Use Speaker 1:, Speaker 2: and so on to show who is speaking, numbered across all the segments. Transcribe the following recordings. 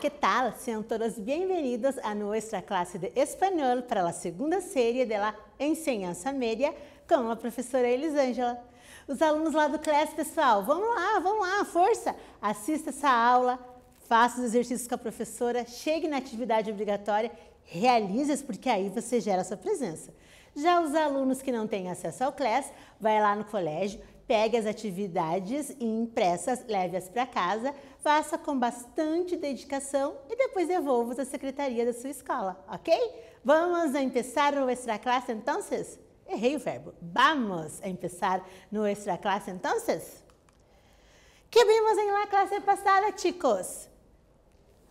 Speaker 1: ¿qué tal? Sean todos bienvenidos a nuestra clase de español para la segunda serie de la enseñanza media com a professora Elisângela. Os alunos lá do classe, pessoal, vamos lá, força! Assista essa aula, faça os exercícios com a professora, chegue na atividade obrigatória, realize-as, porque aí você gera a sua presença. Já os alunos que não têm acesso ao classe, vai lá no colégio, pegue as atividades impressas, leve-as para casa, faça com bastante dedicação e depois devolva-as à secretaria da sua escola, ok? Vamos empezar nuestra clase entonces? Errei o verbo. Vamos empezar nuestra clase entonces? ¿Qué vimos en la clase pasada, chicos?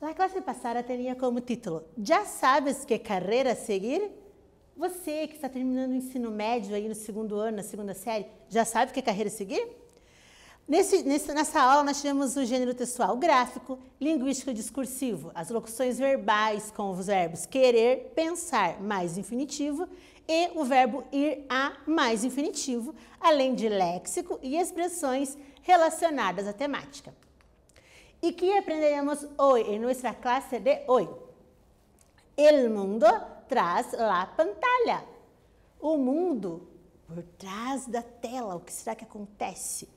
Speaker 1: La clase pasada tenía como título, ¿Ya sabes qué carreira seguir? Você que está terminando o ensino médio aí no segundo ano, na segunda série, já sabe que carreira seguir? Nessa aula nós tivemos o gênero textual gráfico, linguístico discursivo, as locuções verbais com os verbos querer, pensar mais infinitivo e o verbo ir a mais infinitivo, além de léxico e expressões relacionadas à temática. E que aprenderemos hoje em nossa classe de hoje? El mundo tras la pantalla. O mundo por trás da tela. O que será que acontece?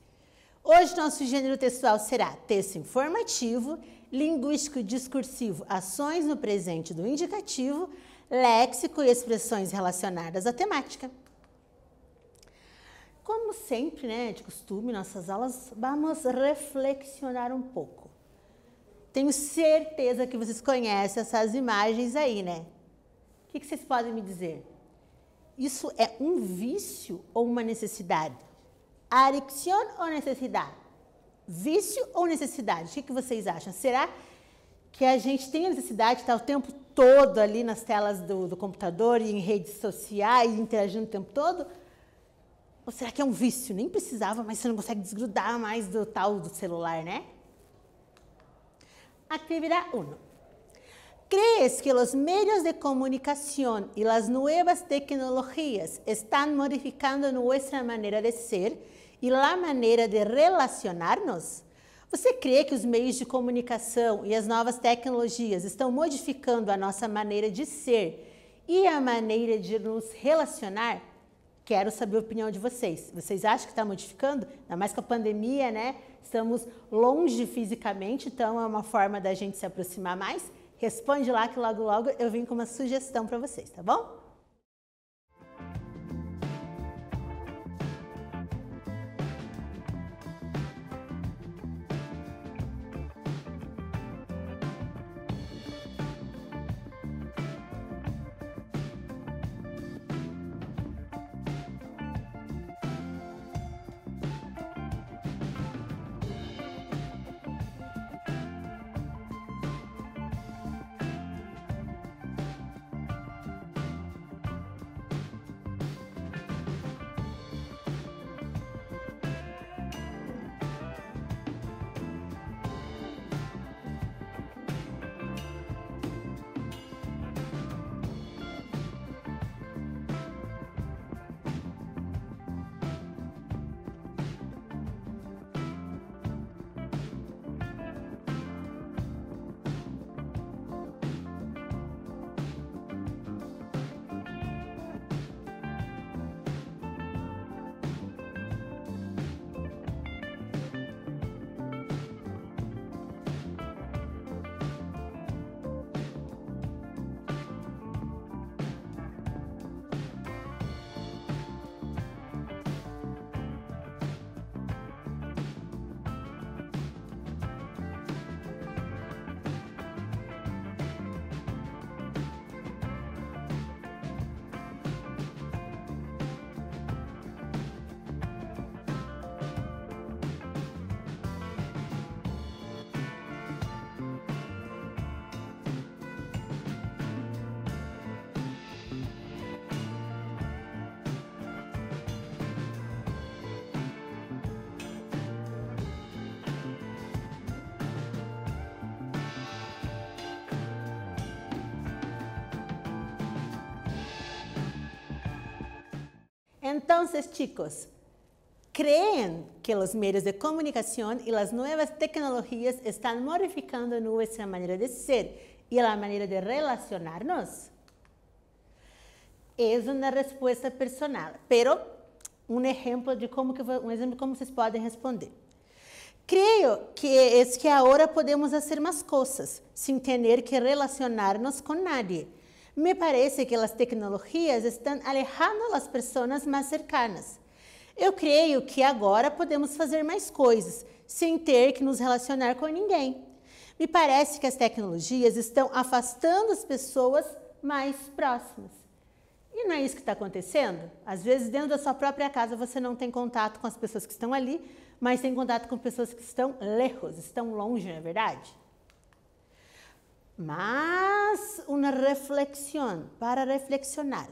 Speaker 1: Hoje nosso gênero textual será texto informativo, linguístico discursivo, ações no presente do indicativo, léxico e expressões relacionadas à temática. Como sempre, né, de costume, nossas aulas, vamos reflexionar um pouco. Tenho certeza que vocês conhecem essas imagens aí, né? O que vocês podem me dizer? Isso é um vício ou uma necessidade? Adicção ou necessidade? Vício ou necessidade? O que vocês acham? Será que a gente tem a necessidade de estar o tempo todo ali nas telas do computador e em redes sociais, interagindo o tempo todo? Ou será que é um vício? Nem precisava, mas você não consegue desgrudar mais do tal do celular, né? Actividad 1. ¿Crees que los medios de comunicación y las nuevas tecnologías están modificando nuestra manera de ser y la manera de relacionarnos? Você crê que os meios de comunicação e as novas tecnologias estão modificando a nossa maneira de ser e a maneira de nos relacionar? Quero saber a opinião de vocês. Vocês acham que está modificando? Ainda mais com a pandemia, né? Estamos longe fisicamente, então é uma forma da gente se aproximar mais. Responde lá que logo eu vim com uma sugestão para vocês, tá bom? Entonces, chicos, creen que los medios de comunicación y las nuevas tecnologías están modificando nuestra manera de ser y la manera de relacionarnos? Es una respuesta personal, pero um exemplo de como vocês podem responder. Creio que que agora podemos fazer mais coisas sem ter que relacionar-nos com nadie. Me parece que as tecnologias estão alejando as pessoas mais cercanas. Eu creio que agora podemos fazer mais coisas sem ter que nos relacionar com ninguém. Me parece que as tecnologias estão afastando as pessoas mais próximas. E não é isso que está acontecendo? Às vezes, dentro da sua própria casa, você não tem contato com as pessoas que estão ali, mas tem contato com pessoas que estão lejos, estão longe, não é verdade? Mas uma reflexão para reflexionar.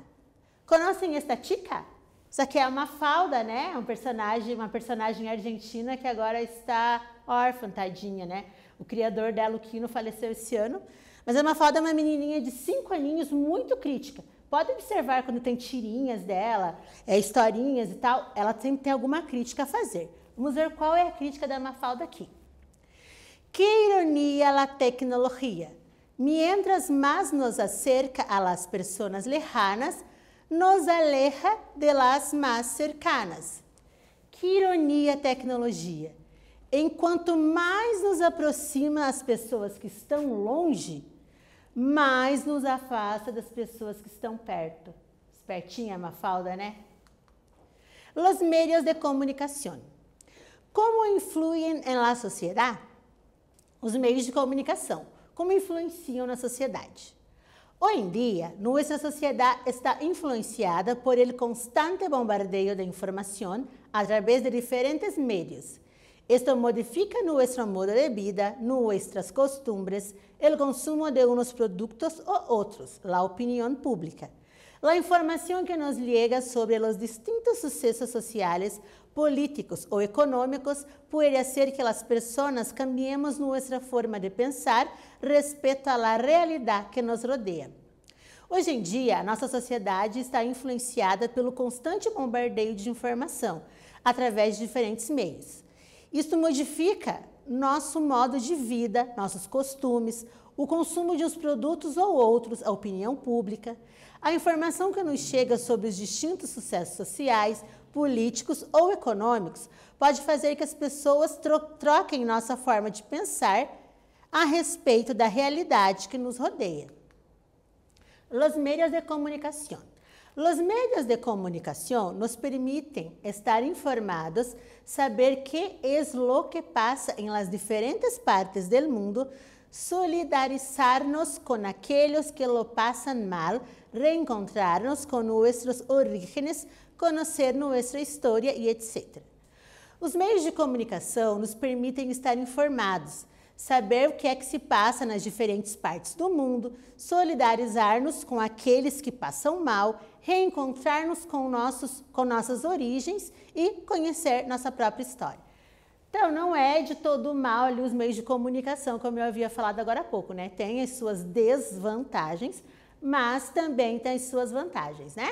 Speaker 1: Conhecem esta chica? Isso aqui é a Mafalda, né? Uma personagem argentina que agora está órfã, tadinha, né? O criador dela, o Quino, faleceu esse ano. Mas a Mafalda é uma menininha de 5 aninhos, muito crítica. Pode observar quando tem tirinhas dela, historinhas e tal, ela sempre tem alguma crítica a fazer. Vamos ver qual é a crítica da Mafalda aqui. Que ironia a tecnologia. Mientras más nos acerca a las personas lejanas, nos aleja de las más cercanas. Que ironia a tecnologia. Enquanto mais nos aproxima as pessoas que estão longe, mais nos afasta das pessoas que estão perto. Espertinha a Mafalda, né? Los medios de comunicação. Como influem em la sociedade? Os meios de comunicação. Como influenciam na sociedade? Hoy en día, nuestra sociedad está influenciada por el constante bombardeo de información a través de diferentes medios. Esto modifica nuestro modo de vida, nuestras costumbres, el consumo de unos productos o otros, la opinión pública. La información que nos llega sobre los distintos sucesos sociales, políticos o económicos puede hacer que las personas cambiemos nuestra forma de pensar respecto a la realidad que nos rodea. Hoje em dia, a nossa sociedade está influenciada pelo constante bombardeio de informação, através de diferentes meios. Isso modifica nosso modo de vida, nossos costumes, o consumo de uns produtos ou outros, a opinião pública, a informação que nos chega sobre os distintos sucessos sociais, políticos ou econômicos pode fazer que as pessoas troquem nossa forma de pensar a respeito da realidade que nos rodeia. Los medios de comunicação. Los medios de comunicação nos permitem estar informados, saber qué es lo que pasa en las diferentes partes del mundo, solidarizarnos con aquellos que lo pasan mal, reencontrarnos con nuestros orígenes, conocer nuestra história e etc. Os meios de comunicação nos permitem estar informados, saber o que é que se passa nas diferentes partes do mundo, solidarizar-nos com aqueles que passam mal, reencontrar-nos com nossas origens e conhecer nossa própria história. Então, não é de todo mal ali os meios de comunicação, como eu havia falado agora há pouco, né? Tem as suas desvantagens, mas também tem as suas vantagens, né?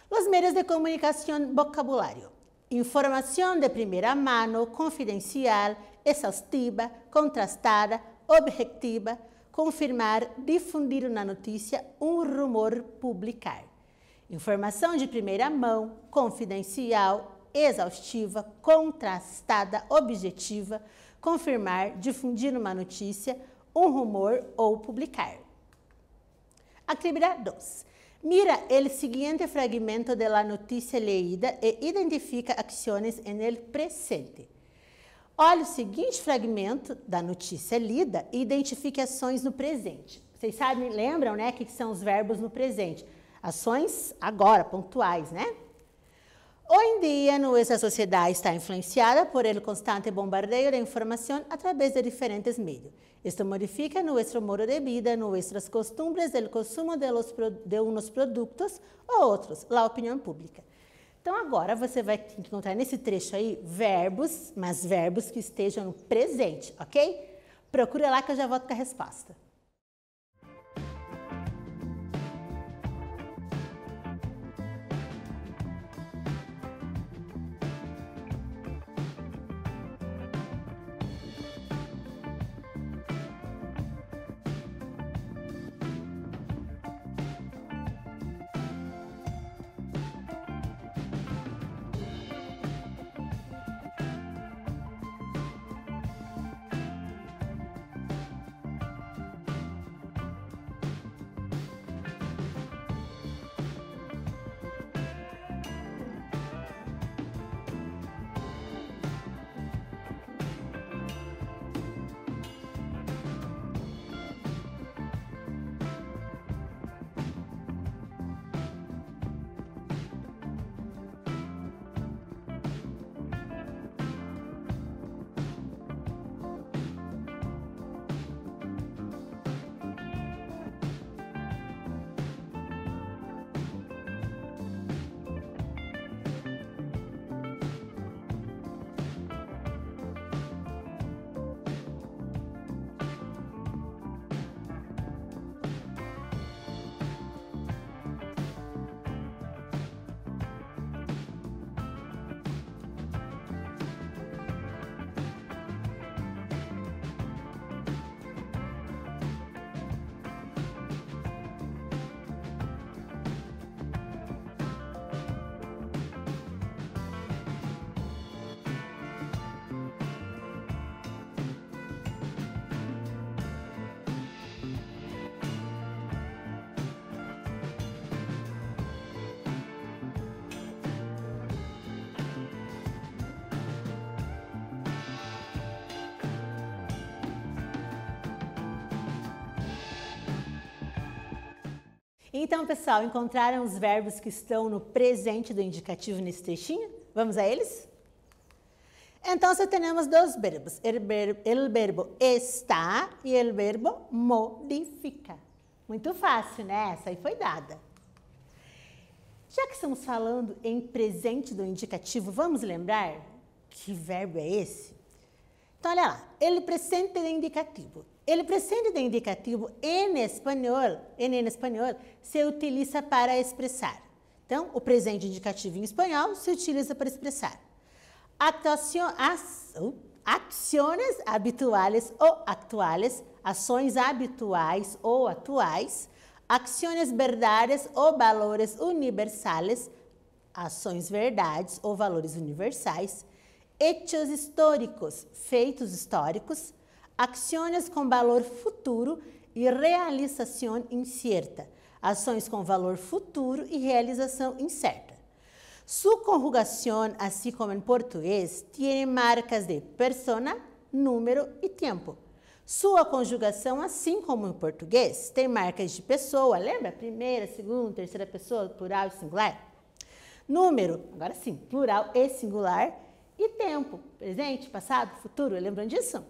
Speaker 1: Os meios de comunicação, vocabulário. Informação de primeira mano, confidencial, exaustiva, contrastada, objetiva, confirmar, difundir uma notícia, um rumor, publicar. Informação de primeira mão, confidencial, exaustiva, contrastada, objetiva, confirmar, difundir uma notícia, um rumor ou publicar. Actividade 2. Mira el siguiente fragmento de la notícia leída e identifica ações en el presente. Olha o seguinte fragmento da notícia lida e identifique ações no presente. Vocês sabem, lembram, né, que são os verbos no presente? Ações agora, pontuais, né? Hoy en día, nuestra sociedad está influenciada por el constante bombardeo de información a través de diferentes medios. Esto modifica nuestro modo de vida, nuestras costumbres, el consumo de unos produtos ou outros, a opinião pública. Então, agora você vai ter que encontrar nesse trecho aí verbos, mas verbos que estejam no presente, ok? Procura lá que eu já volto com a resposta. Então, pessoal, encontraram os verbos que estão no presente do indicativo nesse trechinho? Vamos a eles? Então, temos dois verbos, el verbo está e el verbo modifica. Muito fácil, né? Essa aí foi dada. Já que estamos falando em presente do indicativo, vamos lembrar que verbo é esse? Então, olha lá, el presente do indicativo. El presente do indicativo em espanhol se utiliza para expressar. Então, o presente indicativo em espanhol se utiliza para expressar acciones habituales ou actuales, ações habituais ou atuais, acciones verdades ou valores universales, ações verdades ou valores universais, hechos históricos, feitos históricos, acciones com valor futuro e realização incierta, ações com valor futuro e realização incerta. Su conjugación, así como en portugués, tiene marcas de persona, número e tempo. Sua conjugação, assim como em português, tem marcas de pessoa, lembra? Primeira, segunda, terceira pessoa, plural e singular. Número, agora sim, plural e singular. E tempo, presente, passado, futuro, lembram disso?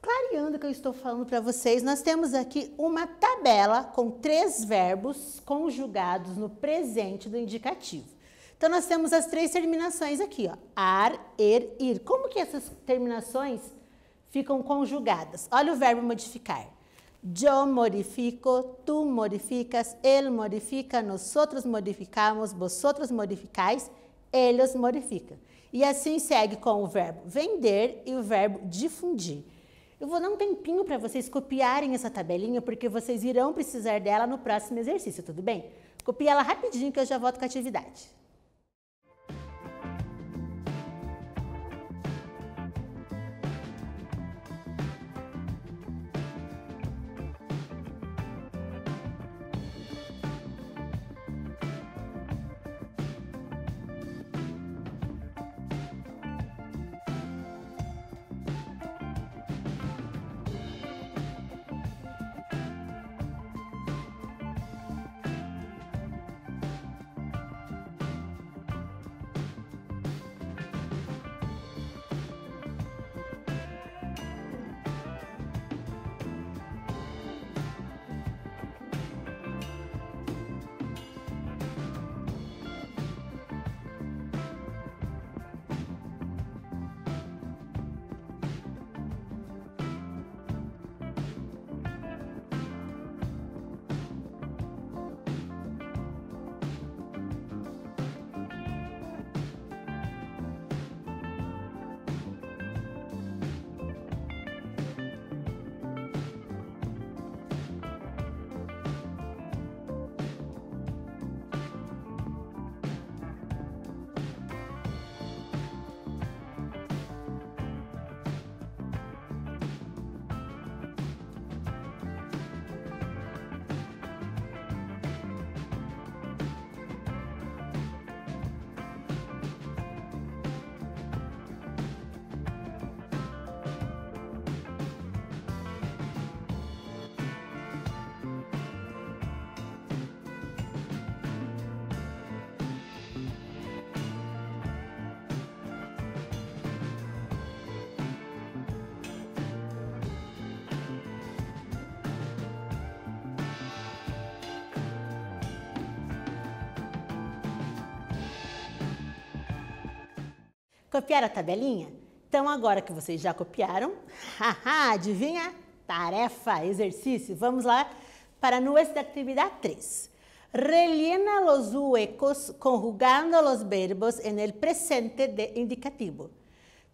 Speaker 1: Clareando o que eu estou falando para vocês, nós temos aqui uma tabela com 3 verbos conjugados no presente do indicativo. Então, nós temos as 3 terminações aqui, ó, ar, ir. Como que essas terminações ficam conjugadas? Olha o verbo modificar. Yo modifico, tú modificas, él modifica, nosotros modificamos, vosotros modificáis, ellos modificam. E assim segue com o verbo vender e o verbo difundir. Eu vou dar um tempinho para vocês copiarem essa tabelinha, porque vocês irão precisar dela no próximo exercício, tudo bem? Copia ela rapidinho que eu já volto com a atividade. Copiaram a tabelinha? Então, agora que vocês já copiaram, adivinha? Tarefa, exercício. Vamos lá para nuestra atividade 3. Rellena los huecos conjugando los verbos en el presente de indicativo.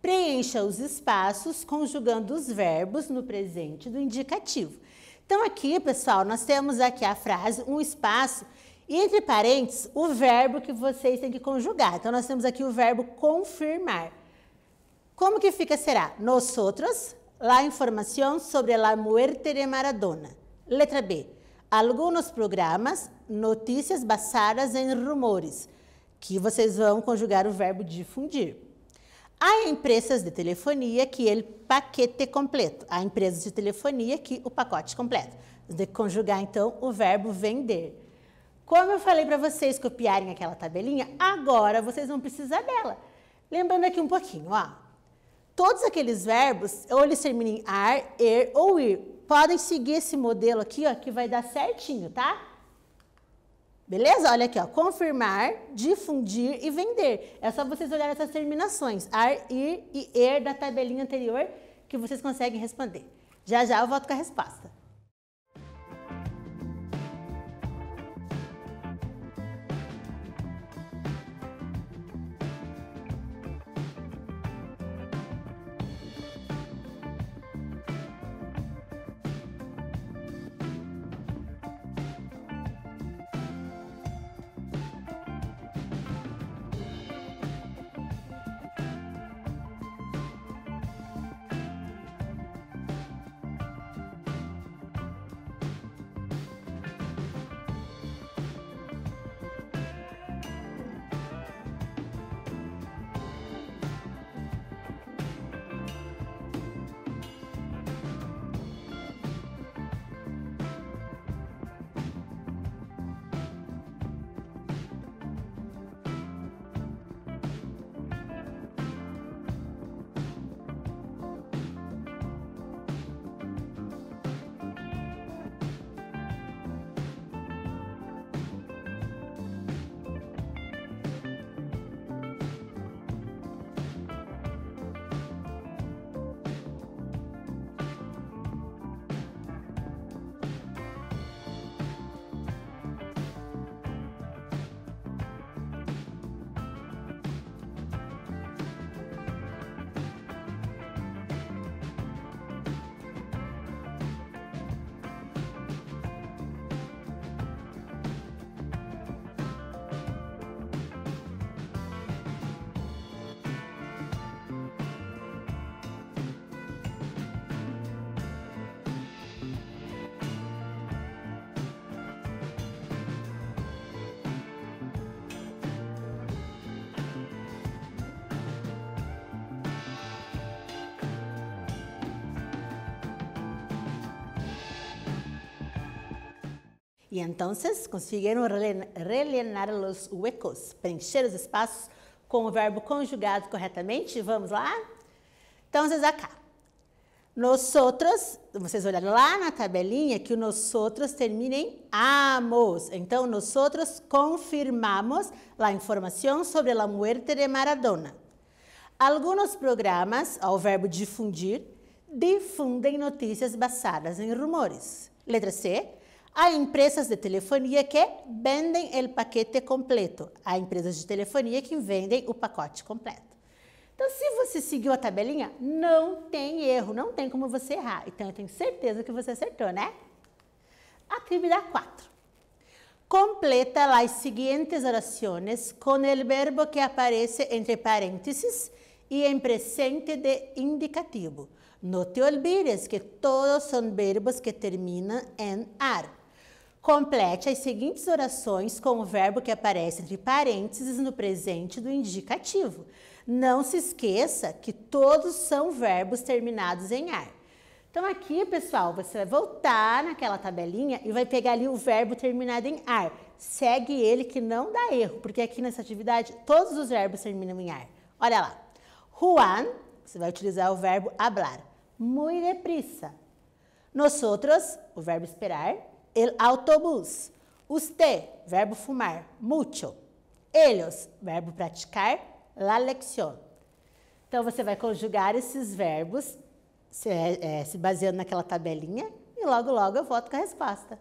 Speaker 1: Preencha os espaços conjugando os verbos no presente do indicativo. Então, aqui, pessoal, nós temos aqui a frase, um espaço, e entre parênteses, o verbo que vocês têm que conjugar. Então, nós temos aqui o verbo confirmar. Como que fica, será? Nosotros, la información sobre la muerte de Maradona. Letra B. Algunos programas, notícias basadas em rumores. Que vocês vão conjugar o verbo difundir. Há empresas de telefonia que o paquete completo. Há empresas de telefonia que o pacote completo. De conjugar, então, o verbo vender. Como eu falei para vocês copiarem aquela tabelinha, agora vocês vão precisar dela. Lembrando aqui um pouquinho, ó. Todos aqueles verbos, ou eles terminam em ar, er ou ir. Podem seguir esse modelo aqui, ó, que vai dar certinho, tá? Beleza? Olha aqui, ó. Confirmar, difundir e vender. É só vocês olharem essas terminações. Ar, ir e er da tabelinha anterior que vocês conseguem responder. Já já eu volto com a resposta. Y entonces consiguieron rellenar los huecos, preencher os espaços com o verbo conjugado corretamente? Vamos lá? Então, acá. Nosotros, vocês olharam lá na tabelinha que o nosotros termina em amos. Então, nosotros confirmamos a informação sobre a muerte de Maradona. Alguns programas, ao verbo difundir, difundem notícias basadas em rumores. Letra C. Há empresas de telefonia que vendem o paquete completo. Há empresas de telefonia que vendem o pacote completo. Então, se você seguiu a tabelinha, não tem erro, não tem como você errar. Então, eu tenho certeza que você acertou, né? Atividade 4. Completa as seguintes orações com o verbo que aparece entre parênteses e em presente de indicativo. Não te olvides que todos são verbos que terminam em ar. Complete as seguintes orações com o verbo que aparece entre parênteses no presente do indicativo. Não se esqueça que todos são verbos terminados em ar. Então aqui, pessoal, você vai voltar naquela tabelinha e vai pegar ali o verbo terminado em ar. Segue ele que não dá erro, porque aqui nessa atividade todos os verbos terminam em ar. Olha lá. Juan, você vai utilizar o verbo hablar. Muy deprisa. Nosotros, o verbo esperar. El autobús. Usted, verbo fumar. Mucho. Ellos, verbo praticar. La lección. Então, você vai conjugar esses verbos, se baseando naquela tabelinha, e logo, logo eu volto com a resposta.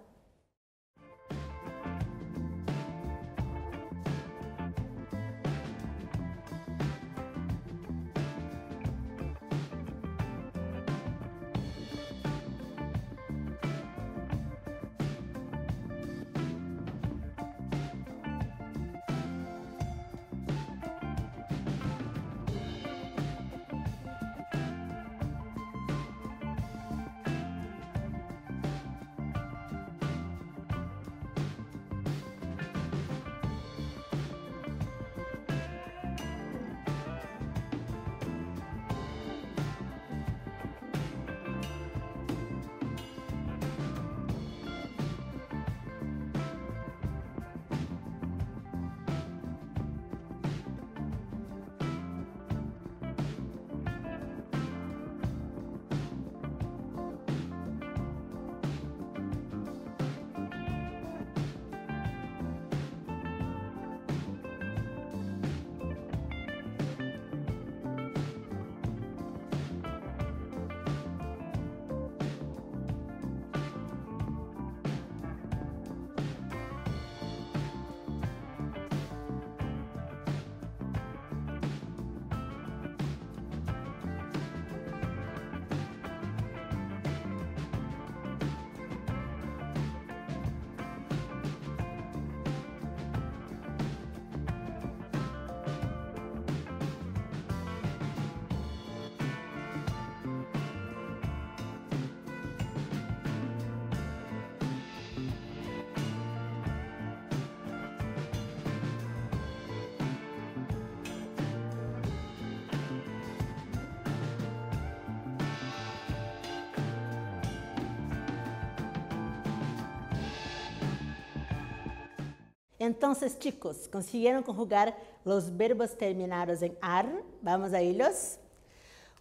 Speaker 1: Entonces, chicos, ¿consiguieron conjugar los verbos terminados em ar? Vamos a ellos?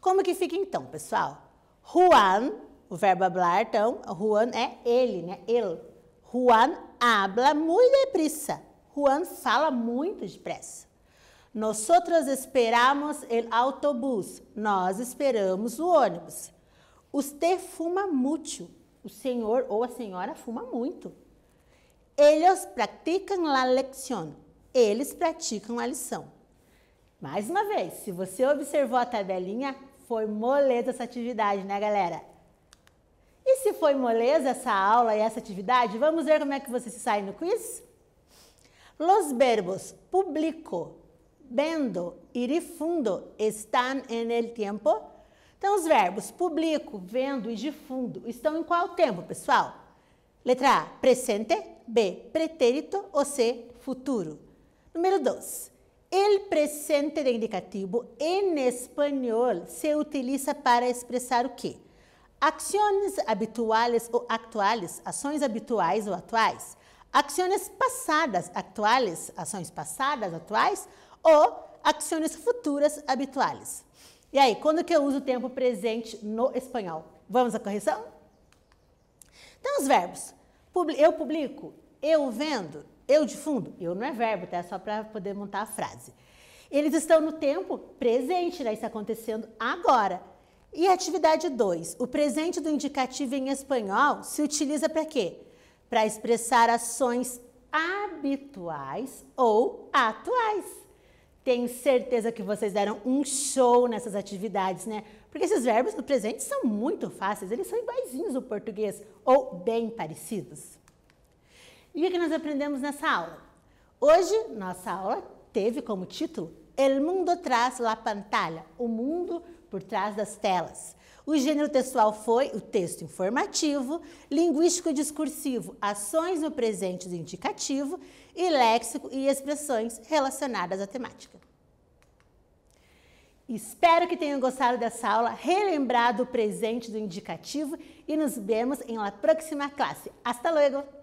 Speaker 1: Como que fica então, pessoal? Juan, o verbo hablar, então, Juan é ele, né? Ele. Juan habla muy deprisa. Juan fala muito depressa. Nosotros esperamos el autobús. Nós esperamos o ônibus. Usted fuma mucho. O senhor ou a senhora fuma muito. Ellos practican la lección. Eles praticam a lição. Mais uma vez, se você observou a tabelinha, foi moleza essa atividade, né, galera? E se foi moleza essa aula e essa atividade, vamos ver como é que você se sai no quiz? Los verbos publico, vendo e difundo estão en el tiempo? Então, os verbos publico, vendo e difundo estão em qual tempo, pessoal? Letra A, presente. B, pretérito. Ou C, futuro. Número 2. El presente de indicativo em espanhol se utiliza para expressar o quê? Ações habituais ou atuais, ações habituais ou atuais. Ações passadas, atuais, ações passadas, atuais. Ou ações futuras, habituais. E aí, quando que eu uso o tempo presente no espanhol? Vamos à correção? Então, os verbos. Eu publico, eu vendo, eu difundo. Eu não é verbo, tá? É só para poder montar a frase. Eles estão no tempo presente, né? Isso acontecendo agora. E a atividade 2. O presente do indicativo em espanhol se utiliza para quê? Para expressar ações habituais ou atuais. Tenho certeza que vocês deram um show nessas atividades, né? Porque esses verbos no presente são muito fáceis, eles são iguaizinhos ao português, ou bem parecidos. E o que nós aprendemos nessa aula? Hoje, nossa aula teve como título El mundo tras la pantalla, o mundo por trás das telas. O gênero textual foi o texto informativo, linguístico e discursivo, ações no presente do indicativo e léxico e expressões relacionadas à temática. Espero que tenham gostado dessa aula, relembrado o presente do indicativo e nos vemos em la próxima classe. Hasta luego!